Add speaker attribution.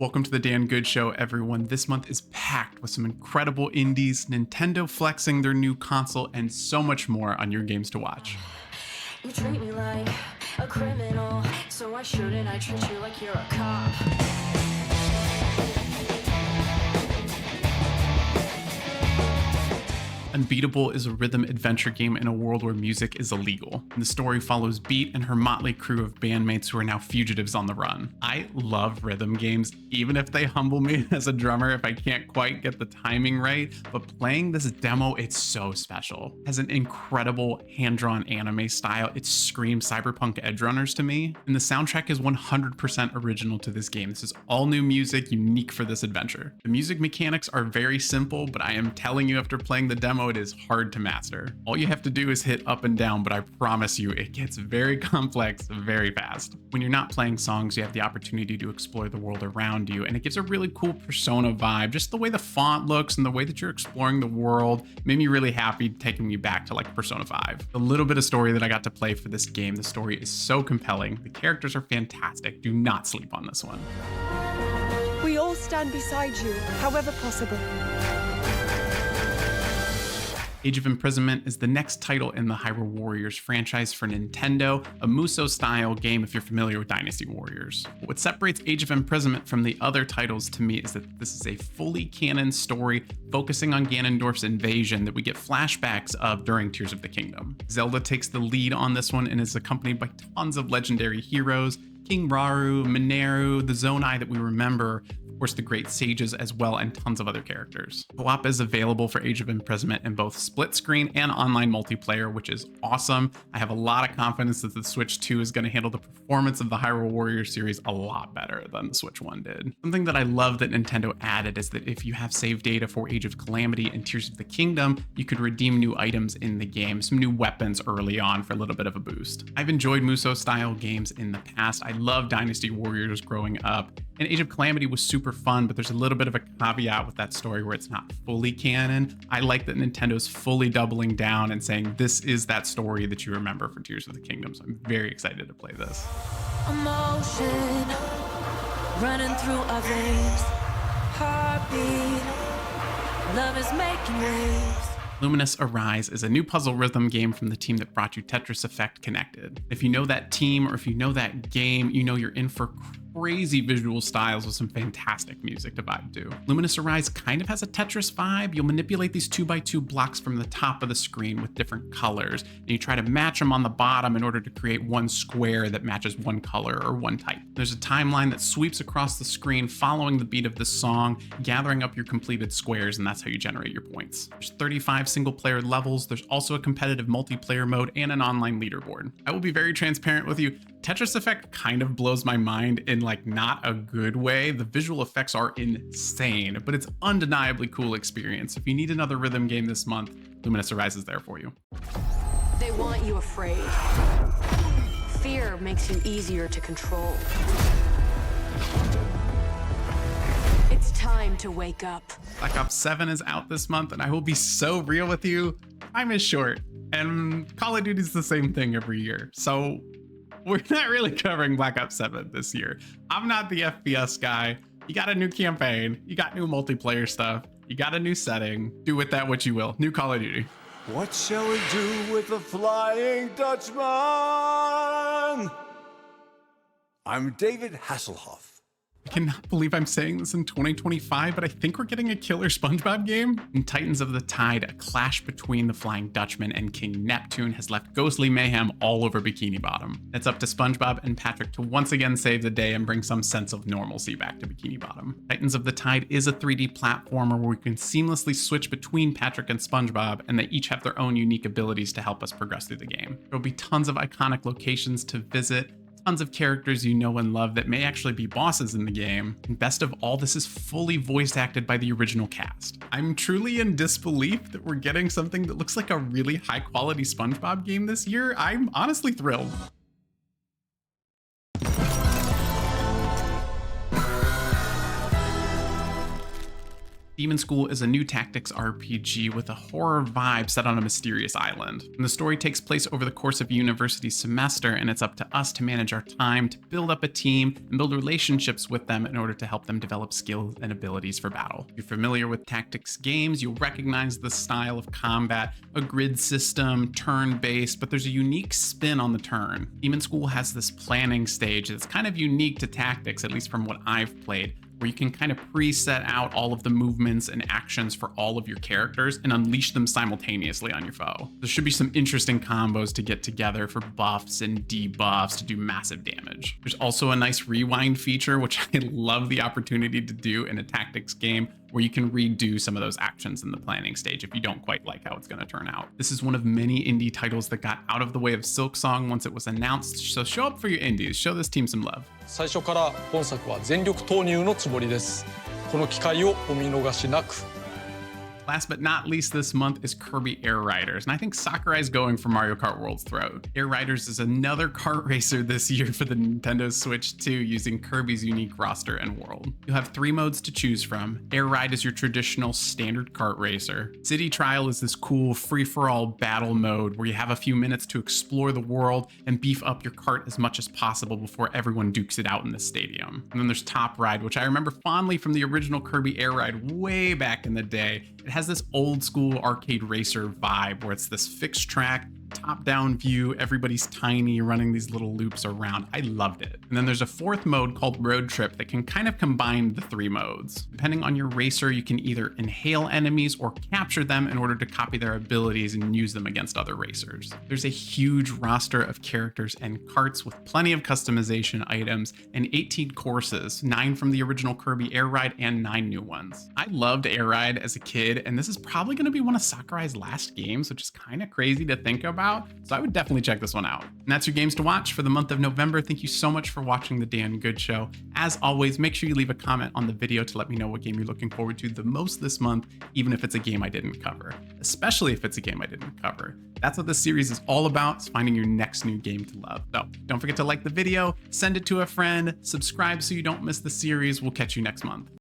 Speaker 1: Welcome to the Dan Good Show, everyone. This month is packed with some incredible indies, Nintendo flexing their new console, and so much more on your games to watch.
Speaker 2: You treat me like a criminal, so why shouldn't I treat you like you're a cop?
Speaker 1: Unbeatable is a rhythm adventure game in a world where music is illegal. And the story follows Beat and her motley crew of bandmates who are now fugitives on the run. I love rhythm games, even if they humble me as a drummer if I can't quite get the timing right. But playing this demo, it's so special. It has an incredible hand-drawn anime style. It screams cyberpunk edge runners to me. And the soundtrack is 100% original to this game. This is all new music unique for this adventure. The music mechanics are very simple, but I am telling you after playing the demo, it is hard to master. All you have to do is hit up and down, but I promise you it gets very complex very fast. When you're not playing songs, you have the opportunity to explore the world around you, and it gives a really cool Persona vibe. Just the way the font looks and the way that you're exploring the world made me really happy, taking me back to like Persona 5. The little bit of story that I got to play for this game, the story is so compelling. The characters are fantastic. Do not sleep on this one.
Speaker 3: We all stand beside you, however possible.
Speaker 1: Age of Imprisonment is the next title in the Hyrule Warriors franchise for Nintendo, a Musou-style game if you're familiar with Dynasty Warriors. But what separates Age of Imprisonment from the other titles to me is that this is a fully canon story focusing on Ganondorf's invasion that we get flashbacks of during Tears of the Kingdom. Zelda takes the lead on this one and is accompanied by tons of legendary heroes, King Rauru, Mineru, the Zonai that we remember, of course the Great Sages as well, and tons of other characters. Co-op is available for Age of Imprisonment in both split screen and online multiplayer, which is awesome. I have a lot of confidence that the Switch 2 is going to handle the performance of the Hyrule Warriors series a lot better than the Switch 1 did. Something that I love that Nintendo added is that if you have save data for Age of Calamity and Tears of the Kingdom, you could redeem new items in the game, some new weapons early on for a little bit of a boost. I've enjoyed Musou-style games in the past. I love Dynasty Warriors growing up, and Age of Calamity was super fun, but there's a little bit of a caveat with that story where it's not fully canon. I like that Nintendo's fully doubling down and saying this is that story that you remember for Tears of the Kingdom, so I'm very excited to play this.
Speaker 2: Emotion running through our veins, heartbeat, love is making waves.
Speaker 1: Lumines Arise is a new puzzle rhythm game from the team that brought you Tetris Effect Connected. If you know that team or if you know that game, you know you're in for crazy visual styles with some fantastic music to vibe to. Lumines Arise kind of has a Tetris vibe. You'll manipulate these 2x2 blocks from the top of the screen with different colors, and you try to match them on the bottom in order to create one square that matches one color or one type. There's a timeline that sweeps across the screen following the beat of this song, gathering up your completed squares, and that's how you generate your points. There's 35 single-player levels. There's also a competitive multiplayer mode and an online leaderboard. I will be very transparent with you. Tetris Effect kind of blows my mind in like not a good way. The visual effects are insane, but it's undeniably cool experience. If you need another rhythm game this month, Lumines Arise is there for you.
Speaker 2: They want you afraid. Fear makes you easier to control. It's time to wake up.
Speaker 1: Black Ops 7 is out this month, and I will be so real with you. Time is short, and Call of Duty is the same thing every year. So we're not really covering Black Ops 7 this year. I'm not the FPS guy. You got a new campaign. You got new multiplayer stuff. You got a new setting. Do with that what you will. New Call of Duty.
Speaker 4: What shall we do with the Flying Dutchman? I'm David Hasselhoff.
Speaker 1: I cannot believe I'm saying this in 2025, but I think we're getting a killer SpongeBob game. In Titans of the Tide, a clash between the Flying Dutchman and King Neptune has left ghostly mayhem all over Bikini Bottom. It's up to SpongeBob and Patrick to once again save the day and bring some sense of normalcy back to Bikini Bottom. Titans of the Tide is a 3D platformer where we can seamlessly switch between Patrick and SpongeBob, and they each have their own unique abilities to help us progress through the game. There will be tons of iconic locations to visit, tons of characters you know and love that may actually be bosses in the game, and best of all, this is fully voice acted by the original cast. I'm truly in disbelief that we're getting something that looks like a really high quality SpongeBob game this year. I'm honestly thrilled. Demonschool is a new tactics RPG with a horror vibe set on a mysterious island. And the story takes place over the course of a university semester, and it's up to us to manage our time to build up a team and build relationships with them in order to help them develop skills and abilities for battle. If you're familiar with tactics games, you'll recognize the style of combat, a grid system, turn-based, but there's a unique spin on the turn. Demonschool has this planning stage that's kind of unique to tactics, at least from what I've played, where you can kind of preset out all of the movements and actions for all of your characters and unleash them simultaneously on your foe. There should be some interesting combos to get together for buffs and debuffs to do massive damage. There's also a nice rewind feature, which I love the opportunity to do in a tactics game, where you can redo some of those actions in the planning stage if you don't quite like how it's going to turn out. This is one of many indie titles that got out of the way of Silksong once it was announced, so show up for your indies, show this team some love.
Speaker 5: 最初から本作は全力投入のつもりです。この機会をお見逃しなく。
Speaker 1: Last but not least this month is Kirby Air Riders, and I think Sakurai's going for Mario Kart World's throat. Air Riders is another kart racer this year for the Nintendo Switch 2 using Kirby's unique roster and world. You'll have 3 modes to choose from. Air Ride is your traditional standard kart racer. City Trial is this cool free-for-all battle mode where you have a few minutes to explore the world and beef up your kart as much as possible before everyone dukes it out in the stadium. And then there's Top Ride, which I remember fondly from the original Kirby Air Ride way back in the day. It has this old school arcade racer vibe where it's this fixed track, top-down view, everybody's tiny, running these little loops around. I loved it. And then there's a 4th mode called Road Trip that can kind of combine the 3 modes. Depending on your racer, you can either inhale enemies or capture them in order to copy their abilities and use them against other racers. There's a huge roster of characters and karts with plenty of customization items and 18 courses, 9 from the original Kirby Air Ride and 9 new ones. I loved Air Ride as a kid, and this is probably going to be one of Sakurai's last games, which is kind of crazy to think about. So I would definitely check this one out. And that's your games to watch for the month of November. Thank you so much for watching the Dan Good Show. As always, make sure you leave a comment on the video to let me know what game you're looking forward to the most this month, even if it's a game I didn't cover, especially if it's a game I didn't cover. That's what this series is all about, is finding your next new game to love. So don't forget to like the video, send it to a friend, subscribe so you don't miss the series. We'll catch you next month.